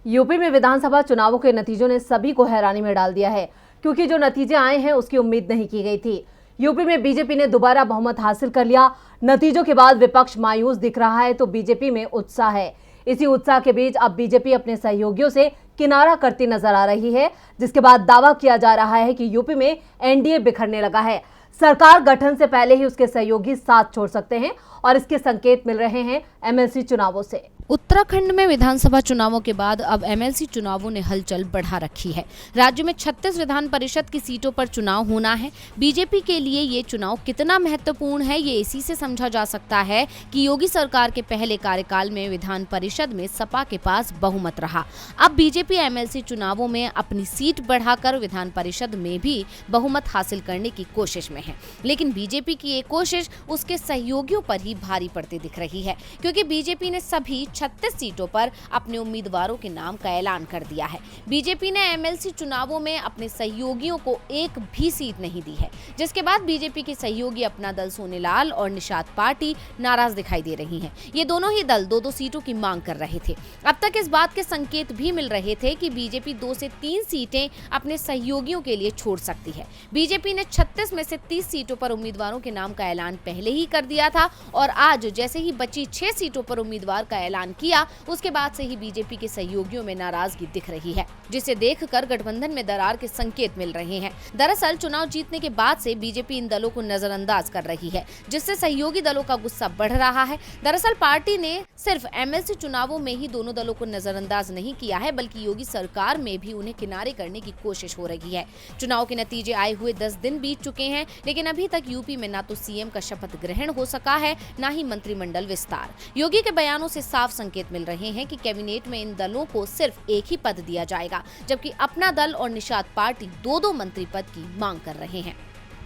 UP में विधानसभा चुनावों के नतीजों ने सभी को हैरानी में डाल दिया है, क्योंकि जो नतीजे आए हैं उसकी उम्मीद नहीं की गई थी। यूपी में बीजेपी ने दोबारा बहुमत हासिल कर लिया। नतीजों के बाद विपक्ष मायूस दिख रहा है तो बीजेपी में उत्साह है। इसी उत्साह के बीच अब बीजेपी अपने सहयोगियों से किनारा करती नजर आ रही है, जिसके बाद दावा किया जा रहा है कि यूपी में एनडीए बिखरने लगा है। सरकार गठन से पहले ही उसके सहयोगी साथ छोड़ सकते हैं और इसके संकेत मिल रहे हैं एमएलसी चुनावों से। उत्तराखंड में विधानसभा चुनावों के बाद अब एमएलसी चुनावों ने हलचल बढ़ा रखी है। राज्य में 36 विधान परिषद की सीटों पर चुनाव होना है। बीजेपी के लिए ये चुनाव कितना महत्वपूर्ण है ये इसी से समझा जा सकता है कि योगी सरकार के पहले कार्यकाल में विधान परिषद में सपा के पास बहुमत रहा। अब बीजेपी एमएलसी चुनावों में अपनी सीट बढ़ाकर विधान परिषद में भी बहुमत हासिल करने की कोशिश में है, लेकिन बीजेपी की ये कोशिश उसके सहयोगियों पर ही भारी पड़ती दिख रही है, क्योंकि बीजेपी ने सभी 36 सीटों पर अपने उम्मीदवारों के नाम का ऐलान कर दिया है। बीजेपी ने एमएलसी चुनावों में अपने सहयोगियों को एक भी सीट नहीं दी है, जिसके बाद बीजेपी के सहयोगी अपना दल सोनेलाल और निषाद पार्टी नाराज दिखाई दे रही हैं। ये दोनों ही दल 2-2 सीटों की मांग कर रहे थे। अब तक इस बात के संकेत भी मिल रहे थे कि बीजेपी 2 से 3 सीटें अपने सहयोगियों के लिए छोड़ सकती है। बीजेपी ने 36 में से 30 सीटों पर उम्मीदवारों के नाम का ऐलान पहले ही कर दिया था और आज जैसे ही बची 6 सीटों पर उम्मीदवार का ऐलान किया, उसके बाद से ही बीजेपी के सहयोगियों में नाराजगी दिख रही है, जिसे देखकर गठबंधन में दरार के संकेत मिल रहे हैं। दरअसल चुनाव जीतने के बाद से बीजेपी इन दलों को नजरअंदाज कर रही है, जिससे सहयोगी दलों का गुस्सा बढ़ रहा है। दरअसल पार्टी ने सिर्फ एमएलसी चुनावों में ही दोनों दलों को नजरअंदाज नहीं किया है, बल्कि योगी सरकार में भी उन्हें किनारे करने की कोशिश हो रही है। चुनाव के नतीजे आए हुए 10 दिन बीत चुके हैं, लेकिन अभी तक यूपी में न तो सीएम का शपथ ग्रहण हो सका है, न ही मंत्रिमंडल विस्तार। योगी के बयानों से साफ संकेत मिल रहे हैं कि कैबिनेट में इन दलों को सिर्फ एक ही पद दिया जाएगा, जबकि अपना दल और निषाद पार्टी 2-2 मंत्री पद की मांग कर रहे हैं।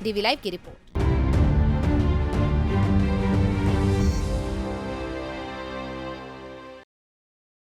डीवी लाइव की रिपोर्ट।